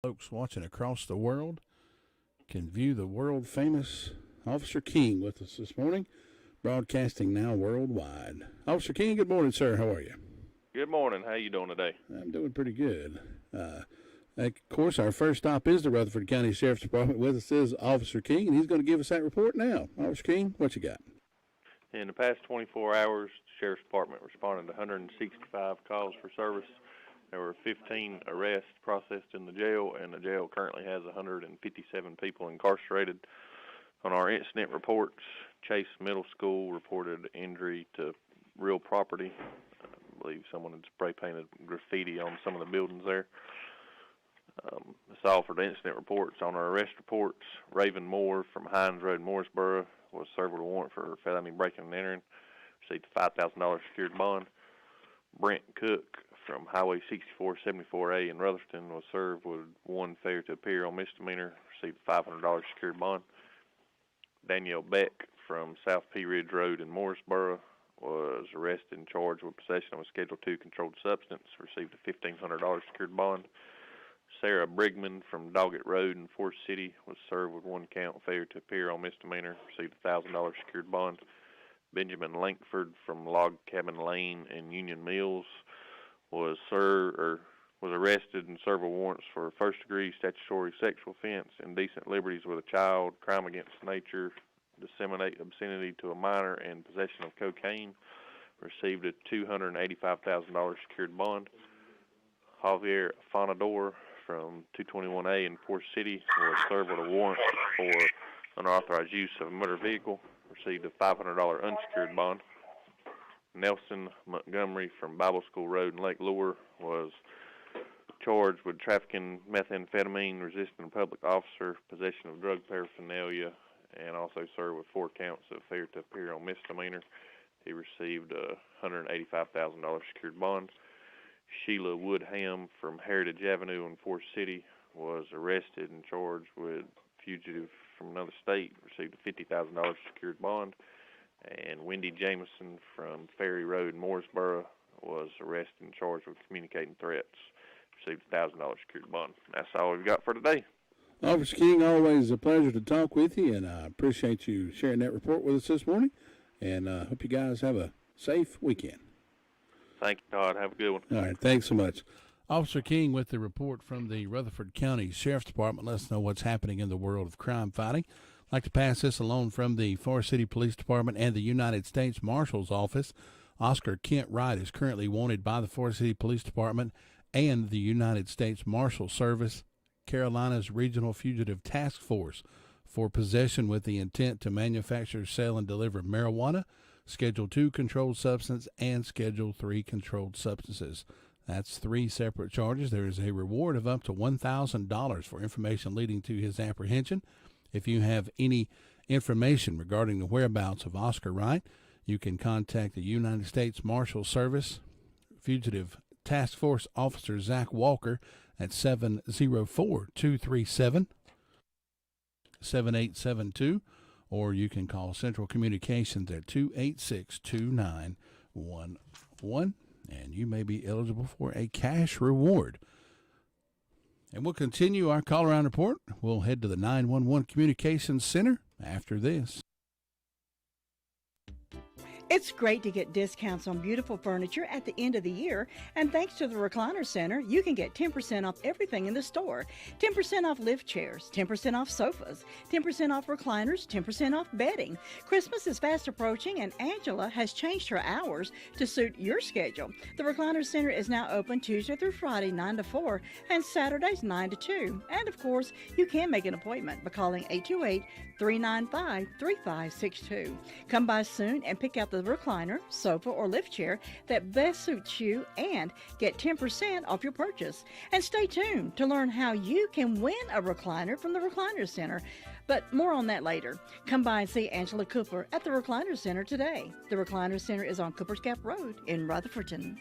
Folks watching across the world can view the world-famous Officer King with us this morning, broadcasting now worldwide. Officer King, good morning, sir. How are you? Good morning. How you doing today? I'm doing pretty good. Of course, our first stop is the Rutherford County Sheriff's Department. With us is Officer King, and he's going to give us that report now. Officer King, what you got? In the past 24 hours, the Sheriff's Department responded to 165 calls for service. There were 15 arrests processed in the jail, and the jail currently has 157 people incarcerated. On our incident reports, Chase Middle School reported injury to real property. I believe someone had spray painted graffiti on some of the buildings there. That's all for the incident reports. On our arrest reports, Raven Moore from Hines Road, Morrisboro, was served with a warrant for felony breaking and entering, received a $5,000 secured bond. Brent Cook from Highway 6474A in Rutherford was served with one failure to appear on misdemeanor, received a $500 secured bond. Danielle Beck from South Pea Ridge Road in Morrisboro was arrested and charged with possession of a Schedule II controlled substance, received a $1,500 secured bond. Sarah Brigman from Doggett Road in Forest City was served with one count failure to appear on misdemeanor, received a $1,000 secured bond. Benjamin Lankford from Log Cabin Lane in Union Mills was arrested and served with warrants for first-degree statutory sexual offense, indecent liberties with a child, crime against nature, disseminate obscenity to a minor, and possession of cocaine. Received a $285,000 secured bond. Javier Fonador from 221A in Forest City was served with a warrant for unauthorized use of a motor vehicle, received a $500 unsecured bond. Nelson Montgomery from Bible School Road in Lake Lure was charged with trafficking methamphetamine, resisting a public officer, possession of drug paraphernalia, and also served with 4 counts of failure to appear on misdemeanor. He received a $185,000 secured bond. Sheila Woodham from Heritage Avenue in Forest City was arrested and charged with fugitive from another state, received a $50,000 secured bond. And Wendy Jameson from Ferry Road in Morrisboro was arrested and charged with communicating threats, received a $1,000 secured bond. That's all we've got for today. Officer King, always a pleasure to talk with you, and I appreciate you sharing that report with us this morning, and hope you guys have a safe weekend. Thank you, Todd. Have a good one. All right, thanks so much. Officer King with the report from the Rutherford County Sheriff's Department. Let us know what's happening in the world of crime fighting. I'd like to pass this along from the Forest City Police Department and the United States Marshal's Office. Oscar Kent Wright is currently wanted by the Forest City Police Department and the United States Marshal Service, Carolina's Regional Fugitive Task Force, for possession with the intent to manufacture, sell, and deliver marijuana, Schedule II controlled substance, and Schedule III controlled substances. That's 3 separate charges. There is a reward of up to $1,000 for information leading to his apprehension. If you have any information regarding the whereabouts of Oscar Wright, you can contact the United States Marshal Service Fugitive Task Force Officer Zach Walker at 704-237-7872, or you can call Central Communications at 286-2911, and you may be eligible for a cash reward. And we'll continue our call around report. We'll head to the 911 Communications Center after this. It's great to get discounts on beautiful furniture at the end of the year, and thanks to the Recliner Center, you can get 10% off everything in the store. 10% off lift chairs, 10% off sofas, 10% off recliners, 10% off bedding. Christmas is fast approaching, and Angela has changed her hours to suit your schedule. The Recliner Center is now open Tuesday through Friday, 9 to 4, and Saturdays, 9 to 2. And of course, you can make an appointment by calling 828-395-3562. Come by soon and pick out the recliner, sofa, or lift chair that best suits you and get 10% off your purchase. And stay tuned to learn how you can win a recliner from the Recliner Center. But more on that later. Come by and see Angela Cooper at the Recliner Center today. The Recliner Center is on Cooper's Gap Road in Rutherfordton.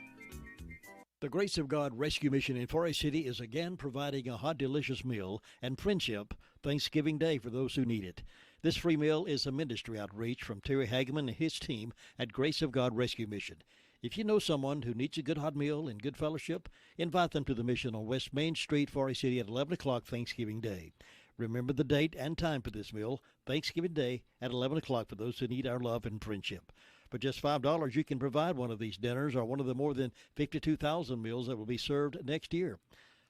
The Grace of God Rescue Mission in Forest City is again providing a hot, delicious meal and friendship Thanksgiving Day for those who need it. This free meal is a ministry outreach from Terry Hageman and his team at Grace of God Rescue Mission. If you know someone who needs a good hot meal and good fellowship, invite them to the Mission on West Main Street, Forest City at 11 o'clock Thanksgiving Day. Remember the date and time for this meal, Thanksgiving Day at 11 o'clock for those who need our love and friendship. For just $5, you can provide one of these dinners or one of the more than 52,000 meals that will be served next year.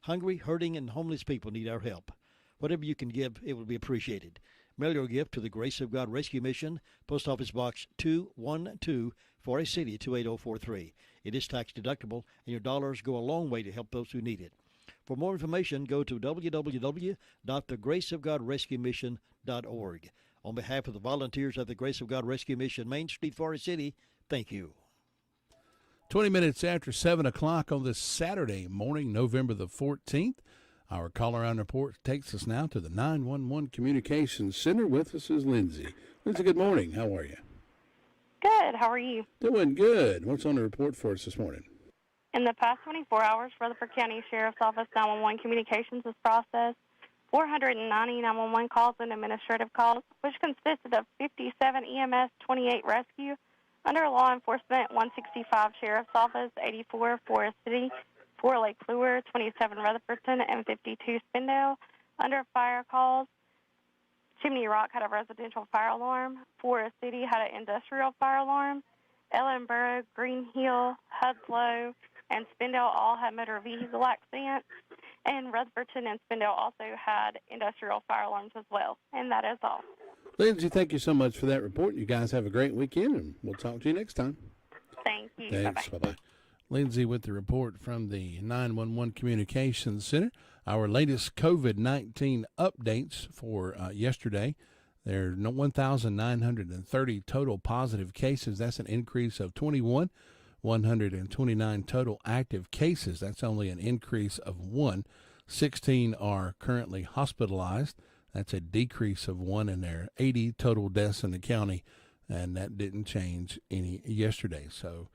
Hungry, hurting, and homeless people need our help. Whatever you can give, it will be appreciated. Mail your gift to the Grace of God Rescue Mission, Post Office Box 212, Forest City 28043. It is tax deductible, and your dollars go a long way to help those who need it. For more information, go to www.thegraceofgodrescuemission.org. On behalf of the volunteers of the Grace of God Rescue Mission, Main Street, Forest City, thank you. 20 minutes after 7 o'clock on this Saturday morning, November the 14th. Our caller-on report takes us now to the 911 Communications Center. With us is Lindsay. Lindsay, good morning. How are you? Good. How are you? Doing good. What's on the report for us this morning? In the past 24 hours, Rutherford County Sheriff's Office 911 Communications has processed 490 911 calls and administrative calls, which consisted of 57 EMS, 28 rescue, under law enforcement 165 Sheriff's Office, 84 Forest City, 4 Lake Fluor, 27 Rutherfordton, and 52 Spindale. Under fire calls, Chimney Rock had a residential fire alarm, Forest City had an industrial fire alarm, Ellenboro, Green Hill, Hudslow, and Spindale all had motor vehicle accidents, and Rutherfordton and Spindale also had industrial fire alarms as well. And that is all. Lindsay, thank you so much for that report. You guys have a great weekend, and we'll talk to you next time. Thank you. Thanks. Bye-bye. Bye-bye. Lindsay with the report from the 911 Communications Center. Our latest COVID-19 updates for yesterday. There are 1,930 total positive cases. That's an increase of 21. 129 total active cases. That's only an increase of 1. 16 are currently hospitalized. That's a decrease of 1, and there are 80 total deaths in the county, and that didn't change any yesterday. So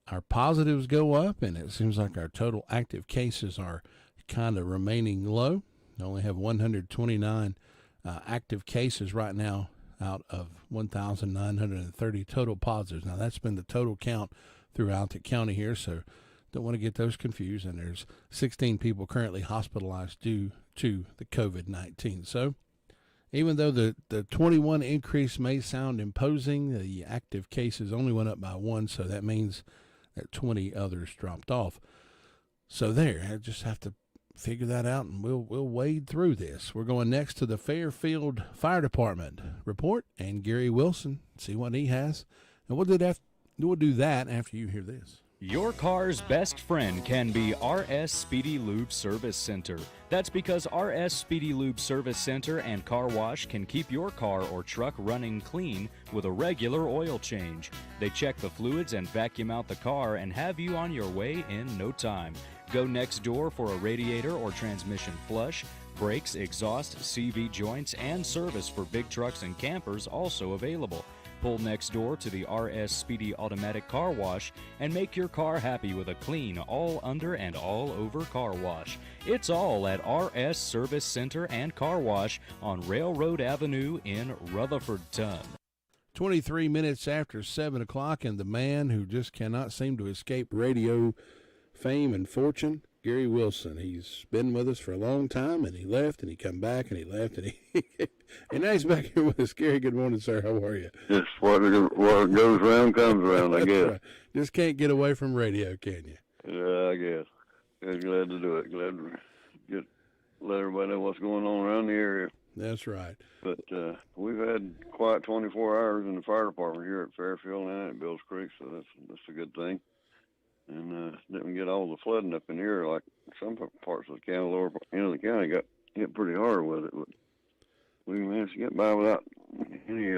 our positives go up, and it seems like our total active cases are kind of remaining low. We only have 129 active cases right now out of 1,930 total positives. Now, that's been the total count throughout the county here, so don't want to get those confused. And there's 16 people currently hospitalized due to the COVID-19. So even though the 21 increase may sound imposing, the active cases only went up by 1, so that means that 20 others dropped off. So there, I just have to figure that out, and we'll wade through this. We're going next to the Fairfield Fire Department report, and Gary Wilson, see what he has. And we'll do that after you hear this. Your car's best friend can be RS Speedy Lube Service Center. That's because RS Speedy Lube Service Center and Car Wash can keep your car or truck running clean with a regular oil change. They check the fluids and vacuum out the car and have you on your way in no time. Go next door for a radiator or transmission flush, brakes, exhaust, CV joints, and service for big trucks and campers also available. Pull next door to the RS Speedy Automatic Car Wash and make your car happy with a clean, all under and all over car wash. It's all at RS Service Center and Car Wash on Railroad Avenue in Rutherfordton. 23 minutes after 7 o'clock, and the man who just cannot seem to escape radio fame and fortune, Gary Wilson. He's been with us for a long time, and he left, and he come back, and he left, and he and now he's back here with us. Gary, good morning, sir. How are you? Just what goes around comes around, I guess. Right. Just can't get away from radio, can you? Yeah, I guess. I'm glad to do it. Glad to let everybody know what's going on around the area. That's right. But we've had quiet 24 hours in the fire department here at Fairfield and at Bills Creek, so that's a good thing. And didn't get all the flooding up in here like some parts of the county, lower end of the county got hit pretty hard with it. But we managed to get by without any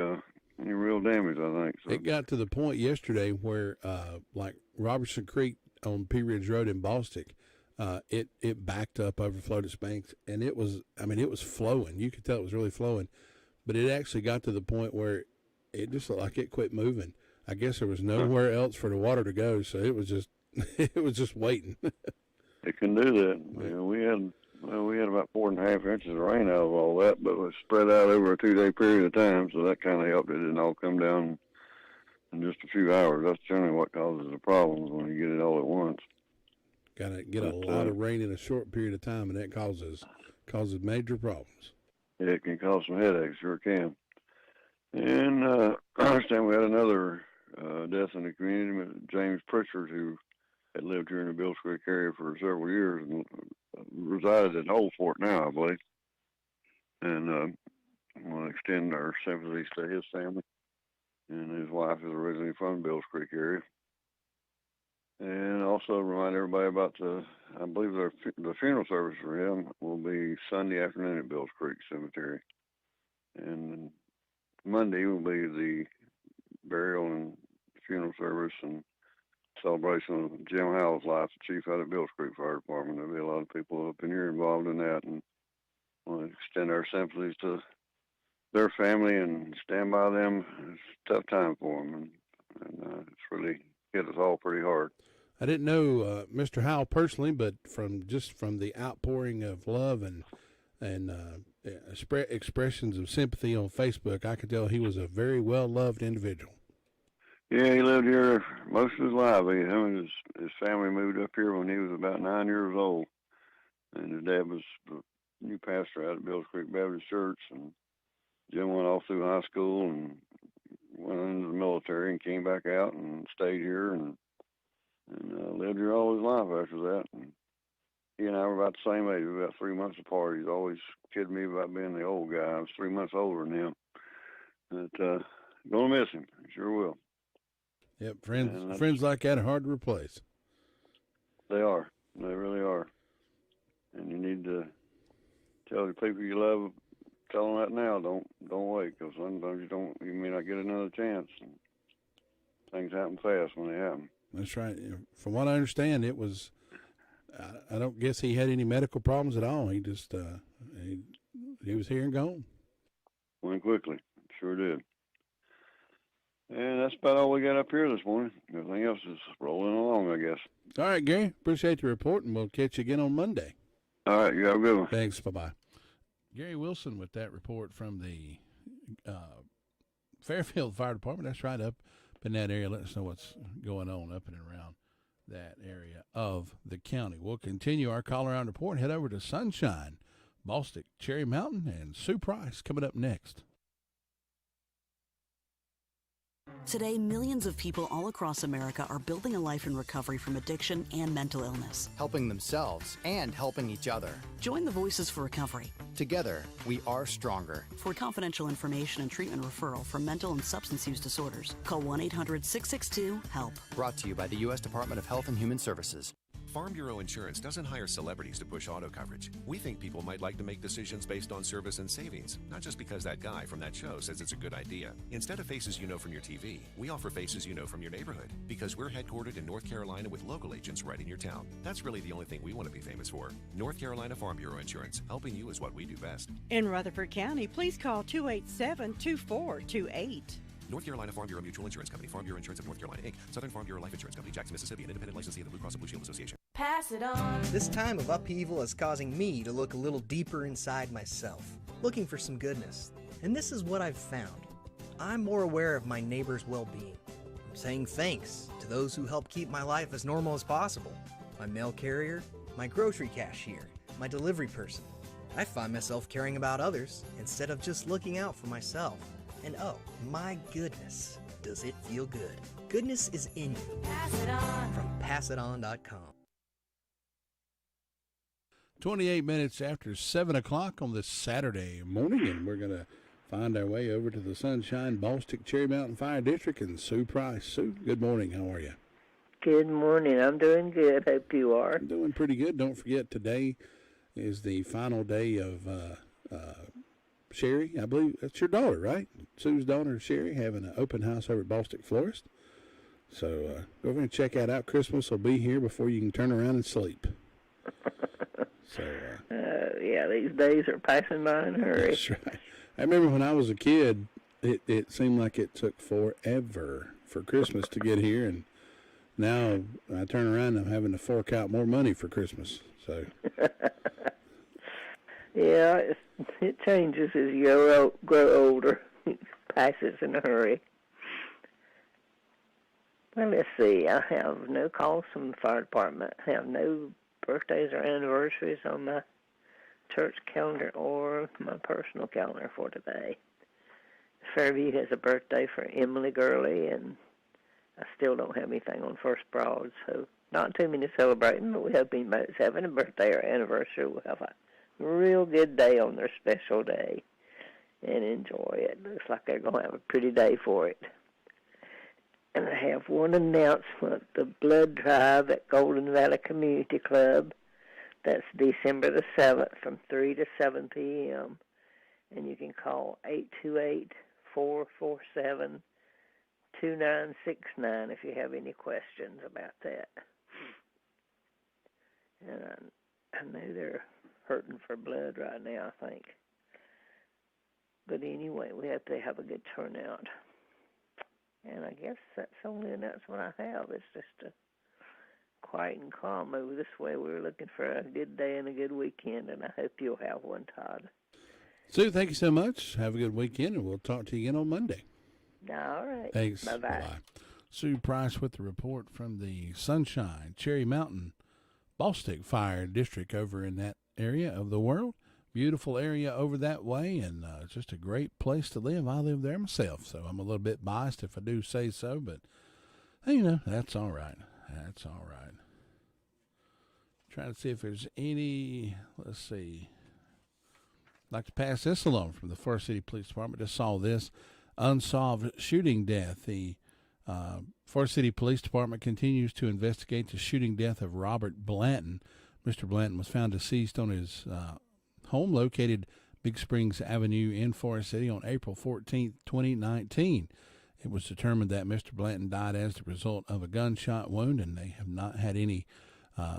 real damage, I think. So. It got to the point yesterday where, like Robertson Creek on Pea Ridge Road in Bostic, it backed up, overflowed its banks, and it was flowing. You could tell it was really flowing, but it actually got to the point where it just looked like it quit moving. I guess there was nowhere else for the water to go, so it was just waiting. It can do that. Yeah, we had about 4.5 inches of rain out of all that, but it was spread out over a 2-day period of time, so that kind of helped. It didn't all come down in just a few hours. That's generally what causes the problems when you get it all at once. Got to get a lot of rain in a short period of time, and that causes major problems. It can cause some headaches, sure can. And I understand we had another death in the community, James Pritchard, who had lived here in the Bills Creek area for several years and resided in Old Fort now, I believe. And I want to extend our sympathies to his family. And his wife is originally from the Bills Creek area. And also remind everybody about I believe the funeral service for him will be Sunday afternoon at Bills Creek Cemetery. And Monday will be the burial and funeral service and celebration of Jim Howell's life, the chief out of Bills Creek Fire Department. There'll be a lot of people up in here involved in that, and I want to extend our sympathies to their family and stand by them. It's a tough time for them, and it's really hit us all pretty hard. I didn't know Mr. Howell personally, but from the outpouring of love and expressions of sympathy on Facebook, I could tell he was a very well-loved individual. Yeah, he lived here most of his life. Him and his family moved up here when he was about 9 years old, and his dad was the new pastor out at Bills Creek Baptist Church, and Jim went off through high school and went into the military and came back out and stayed here and lived here all his life after that. And he and I were about the same age. We were about 3 months apart. He's always kidding me about being the old guy. I was 3 months older than him. But gonna miss him. Sure will. Yep, friends like that are hard to replace. They are. They really are. And you need to tell the people you love, tell them that now. Don't wait, because sometimes you may not get another chance. And things happen fast when they happen. That's right. From what I understand, it was, I don't guess he had any medical problems at all. He just, he was here and gone. Went quickly. Sure did. And that's about all we got up here this morning. Everything else is rolling along, I guess. All right, Gary. Appreciate the report, and we'll catch you again on Monday. All right. You have a good one. Thanks. Bye-bye. Gary Wilson with that report from the Fairfield Fire Department. That's right, up in that area. Let us know what's going on up and around that area of the county. We'll continue our call-around report and head over to Sunshine, Bostic, Cherry Mountain, and Sue Price coming up next. Today, millions of people all across America are building a life in recovery from addiction and mental illness. Helping themselves and helping each other. Join the Voices for Recovery. Together, we are stronger. For confidential information and treatment referral for mental and substance use disorders, call 1-800-662-HELP. Brought to you by the U.S. Department of Health and Human Services. Farm Bureau Insurance doesn't hire celebrities to push auto coverage. We think people might like to make decisions based on service and savings, not just because that guy from that show says it's a good idea. Instead of faces you know from your TV, we offer faces you know from your neighborhood, because we're headquartered in North Carolina with local agents right in your town. That's really the only thing we want to be famous for. North Carolina Farm Bureau Insurance. Helping you is what we do best. In Rutherford County, please call 287-2428. North Carolina Farm Bureau Mutual Insurance Company, Farm Bureau Insurance of North Carolina, Inc., Southern Farm Bureau Life Insurance Company, Jackson, Mississippi, an independent licensee of the Blue Cross and Blue Shield Association. Pass it on. This time of upheaval is causing me to look a little deeper inside myself, looking for some goodness. And this is what I've found. I'm more aware of my neighbor's well-being. I'm saying thanks to those who help keep my life as normal as possible. My mail carrier, my grocery cashier, my delivery person. I find myself caring about others instead of just looking out for myself. And oh, my goodness, does it feel good. Goodness is in you. Pass it on. From passiton.com. 28 minutes after 7 o'clock on this Saturday morning, and we're going to find our way over to the Sunshine, Bostic, Cherry Mountain Fire District, and Sue Price. Sue, good morning. How are you? Good morning. I'm doing good. Hope you are. I'm doing pretty good. Don't forget, today is the final day of Sherry. I believe that's your daughter, right? Sue's daughter, Sherry, having an open house over at Bostic Florist. So go over and check that out. Christmas will be here before you can turn around and sleep. So yeah, these days are passing by in a hurry. That's right. I remember when I was a kid, it seemed like it took forever for Christmas to get here, and now I turn around and I'm having to fork out more money for Christmas. So yeah, it changes as you grow older. It passes in a hurry. Well, let's see. I have no calls from the fire department. I have no birthdays or anniversaries on my church calendar or my personal calendar for today. Fairview has a birthday for Emily Gurley, and I still don't have anything on First Broad, so not too many celebrating, but we hope anybody's having a birthday or anniversary will have a real good day on their special day and enjoy it. Looks like they're going to have a pretty day for it. And I have one announcement, the blood drive at Golden Valley Community Club. That's December the 7th from 3 to 7 p.m. And you can call 828-447-2969 if you have any questions about that. And I know they're hurting for blood right now, I think. But anyway, we hope they have a good turnout. And I guess that's the only announcement I have. It's just a quiet and calm over this way. We're looking for a good day and a good weekend, and I hope you'll have one, Todd. Sue, thank you so much. Have a good weekend, and we'll talk to you again on Monday. All right. Thanks. Bye-bye. Bye-bye. Sue Price with the report from the Sunshine, Cherry Mountain, Ballstick Fire District over in that area of the world. Beautiful area over that way, and just a great place to live. I live there myself, so I'm a little bit biased if I do say so, but, you know, that's all right. That's all right. Trying to see if there's any, let's see. I'd like to pass this along from the Forest City Police Department. Just saw this unsolved shooting death. The Forest City Police Department continues to investigate the shooting death of Robert Blanton. Mr. Blanton was found deceased on his home located Big Springs Avenue in Forest City on April 14, 2019. It was determined that Mr. Blanton died as the result of a gunshot wound, and they have not had any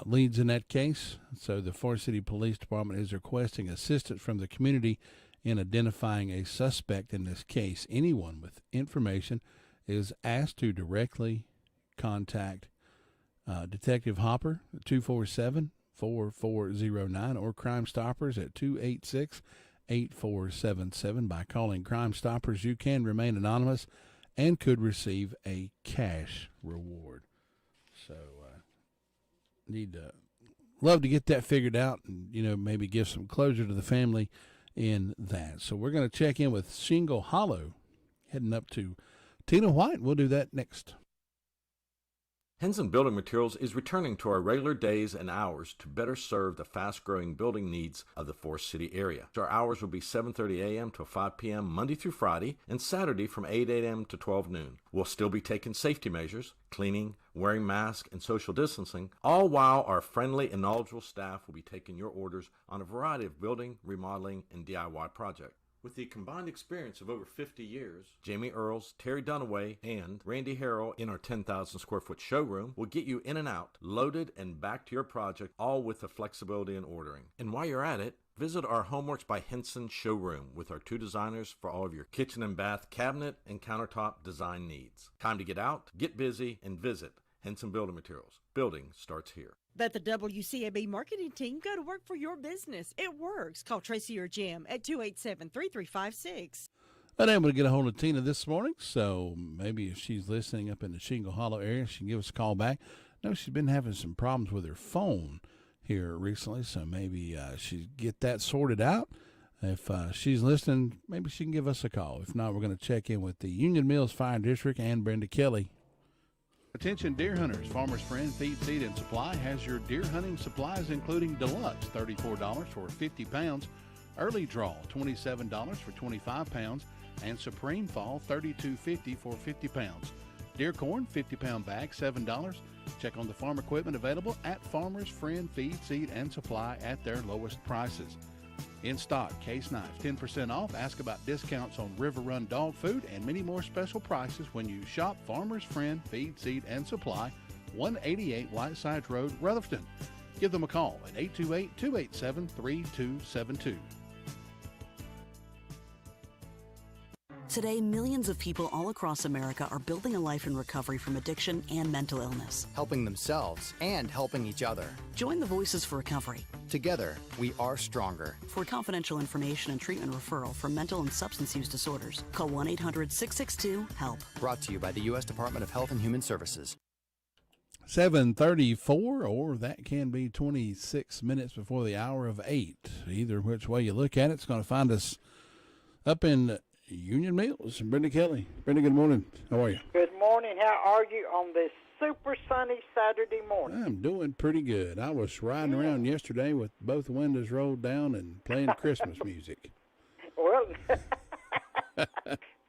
leads in that case. So the Forest City Police Department is requesting assistance from the community in identifying a suspect in this case. Anyone with information is asked to directly contact Detective Hopper at 247-4409 or Crime Stoppers at 286-8477. By calling Crime Stoppers, you can remain anonymous and could receive a cash reward. So, love to get that figured out and, you know, maybe give some closure to the family in that. So we're going to check in with Shingle Hollow, heading up to Tina White. We'll do that next. Henson Building Materials is returning to our regular days and hours to better serve the fast-growing building needs of the Forest City area. Our hours will be 7:30 a.m. to 5 p.m. Monday through Friday, and Saturday from 8 a.m. to 12 noon. We'll still be taking safety measures, cleaning, wearing masks, and social distancing, all while our friendly and knowledgeable staff will be taking your orders on a variety of building, remodeling, and DIY projects. With the combined experience of over 50 years, Jamie Earls, Terry Dunaway, and Randy Harrell in our 10,000 square foot showroom will get you in and out, loaded and back to your project, all with the flexibility in ordering. And while you're at it, visit our Homeworks by Henson showroom with our 2 designers for all of your kitchen and bath cabinet and countertop design needs. Time to get out, get busy, and visit Henson Building Materials. Building starts here. Let the WCAB marketing team go to work for your business. It works. Call Tracy or Jim at 287-3356. Unable to get a hold of Tina this morning, so maybe if she's listening up in the Shingle Hollow area, she can give us a call back. No, she's been having some problems with her phone here recently, so maybe she get that sorted out. If she's listening, maybe she can give us a call. If not, we're going to check in with the Union Mills Fire District and Brenda Kelly. Attention deer hunters, Farmer's Friend Feed, Seed, and Supply has your deer hunting supplies, including Deluxe, $34 for 50 pounds, Early Draw, $27 for 25 pounds, and Supreme Fall, $32.50 for 50 pounds. Deer corn, 50-pound bag, $7. Check on the farm equipment available at Farmer's Friend Feed, Seed, and Supply at their lowest prices. In stock, case knives, 10% off. Ask about discounts on River Run dog food and many more special prices when you shop Farmer's Friend Feed, Seed, and Supply, 188 Whitesides Road, Rutherford. Give them a call at 828-287-3272. Today, millions of people all across America are building a life in recovery from addiction and mental illness. Helping themselves and helping each other. Join the Voices for Recovery. Together, we are stronger. For confidential information and treatment referral for mental and substance use disorders, call 1-800-662-HELP. Brought to you by the U.S. Department of Health and Human Services. 7:34, or that can be 26 minutes before the hour of 8. Either which way you look at it, it's going to find us up in Union Mills. Brenda Kelly. Brenda, good morning. How are you? Good morning. How are you on this super sunny Saturday morning? I'm doing pretty good. I was riding around yesterday with both windows rolled down and playing Christmas music. Well,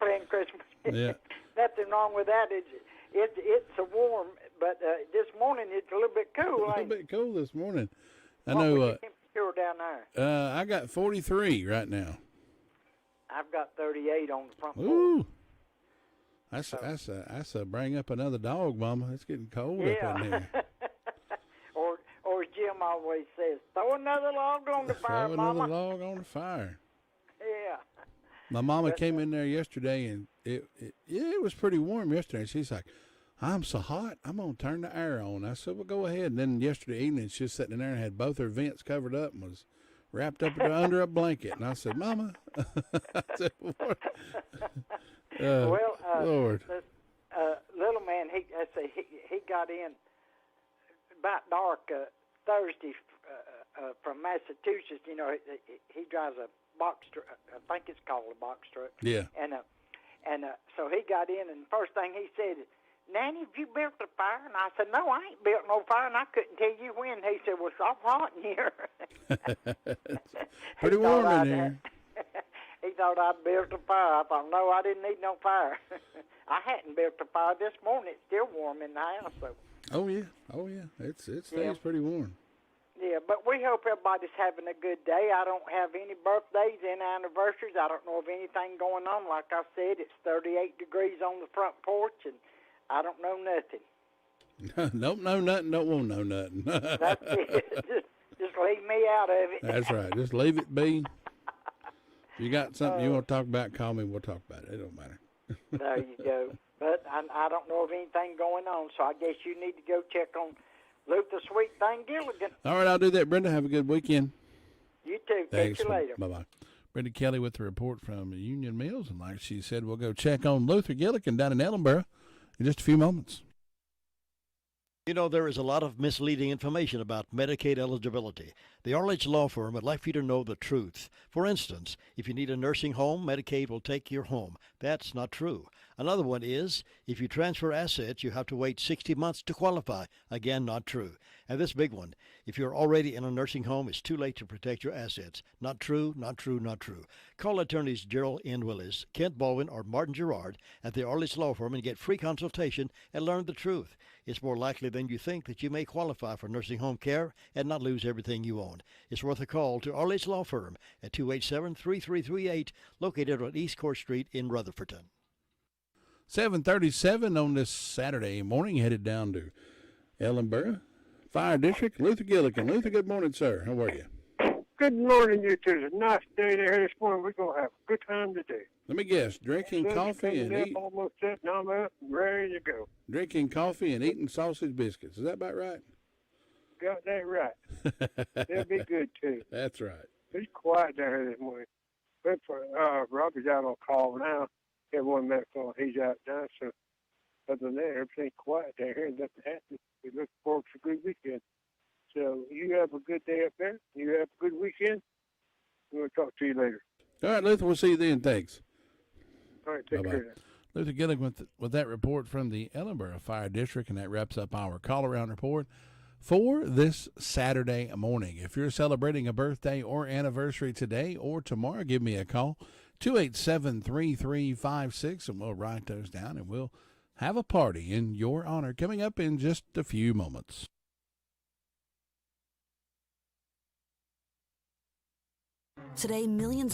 playing Christmas music. Yeah. Nothing wrong with that. It's a warm, but this morning it's a little bit cool. A little bit cool this morning. I what know. was the temperature down there? I got 43 right now. I've got 38 on the front porch. Ooh. That's bring up another dog, Mama. It's getting cold up in here. or as Jim always says, throw another log on the fire, Throw Mama. another log on the fire. Yeah. My mama came in there yesterday, and it was pretty warm yesterday. She's like, I'm so hot, I'm going to turn the air on. I said, well, go ahead. And then yesterday evening, she was sitting in there and had both her vents covered up and was wrapped up under a blanket. And I said, Mama. I said, well, Lord. Little man, he got in about dark Thursday from Massachusetts. You know, he drives a box truck. I think it's called a box truck. Yeah. And so he got in, and first thing he said, Nanny, have you built a fire? And I said, no, I ain't built no fire, and I couldn't tell you when. He said, well, it's awful hot in here. Pretty warm in here. He thought I'd built a fire. I thought, no, I didn't need no fire. I hadn't built a fire this morning. It's still warm in the house. So. Oh, yeah. It stays pretty warm. Yeah, but we hope everybody's having a good day. I don't have any birthdays, any anniversaries. I don't know of anything going on. Like I said, it's 38 degrees on the front porch, and I don't know nothing. Don't know nothing, don't want to know nothing. That's it. Just leave me out of it. That's right. Just leave it be. If you got something you want to talk about, call me. We'll talk about it. It don't matter. There you go. But I don't know of anything going on, so I guess you need to go check on Luther Sweet Thing Gilligan. All right, I'll do that. Brenda, have a good weekend. You too. Thanks. Catch you later. Bye-bye. Brenda Kelly with the report from Union Mills. And like she said, we'll go check on Luther Gilligan down in Ellenboro in just a few moments. You know, there is a lot of misleading information about Medicaid eligibility. The Arledge Law Firm would like for you to know the truth. For instance, if you need a nursing home, Medicaid will take your home. That's not true. Another one is, if you transfer assets, you have to wait 60 months to qualify. Again, not true. And this big one, if you're already in a nursing home, it's too late to protect your assets. Not true, not true, not true. Call attorneys Gerald N. Willis, Kent Baldwin, or Martin Gerard at the Arledge Law Firm and get free consultation and learn the truth. It's more likely than you think that you may qualify for nursing home care and not lose everything you own. It's worth a call to Arledge Law Firm at 287-3338, located on East Court Street in Rutherfordton. 7:37 on this Saturday morning, headed down to Ellenboro Fire District. Luther Gilligan. Luther, good morning, sir. How are you? Good morning, you two. It's a nice day there this morning. We're going to have a good time today. Let me guess, drinking coffee and eating. Almost set, now I'm up and ready to go. Drinking coffee and eating sausage biscuits. Is that about right? Got that right. They'll be good, too. That's right. It's quiet down here this morning. But for Robbie's out on call now. Everyone met call. He's out now. So other than that, everything's quiet down here. Nothing happening. We look forward to a good weekend. So you have a good day up there. You have a good weekend. We'll talk to you later. All right, Luther, we'll see you then. Thanks. All right, take care. Luther Gilligan with that report from the Ellenboro Fire District, and that wraps up our call-around report for this Saturday morning. If you're celebrating a birthday or anniversary today or tomorrow, give me a call, 287-3356, and we'll write those down, and we'll have a party in your honor coming up in just a few moments. Today, millions